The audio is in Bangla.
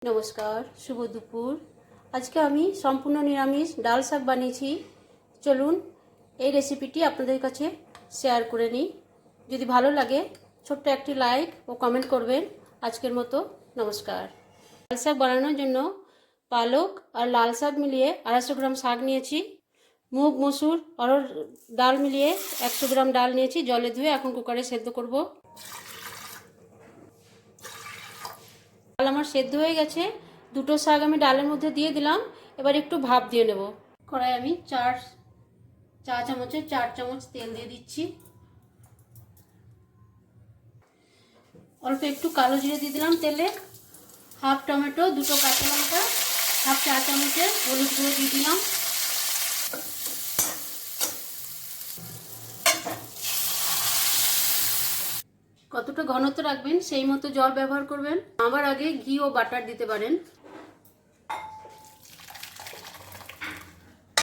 নমস্কার, শুভ দুপুর। আজকে আমি সম্পূর্ণ নিরামিষ ডাল শাক বানিয়েছি। চলুন এই রেসিপিটি আপনাদের কাছে শেয়ার করে নিই। যদি ভালো লাগে ছোট্ট একটি লাইক ও কমেন্ট করবেন। আজকের মতো নমস্কার। ডাল শাক বানানোর জন্য পালক আর লাল শাক মিলিয়ে 250 গ্রাম শাক নিয়েছি। মুগ, মসুর, অড়হর ডাল মিলিয়ে 100 গ্রাম ডাল নিয়েছি। জলে ধুয়ে এখন কুকারে সেদ্ধ করব। ডাল আমার সেদ্ধ হয়ে গেছে। দুটো শাক আমি ডালের মধ্যে দিয়ে দিলাম। এবার একটু ভাপ দিয়ে নেব। কড়াই আমি 4 চামচ তেল দিয়ে দিচ্ছি। অল্প একটু কালো জিরে দিয়ে দিলাম তেলে। হাফ টমেটো, দুটো কাঁচা লঙ্কা, হাফ চা চামচের হলুদ গুঁড়ো দিয়ে দিলাম। কতটা ঘনত্ব রাখবেন সেই মতো জল ব্যবহার করবেন। আমার আগে ঘি ও বাটার দিতে পারেন।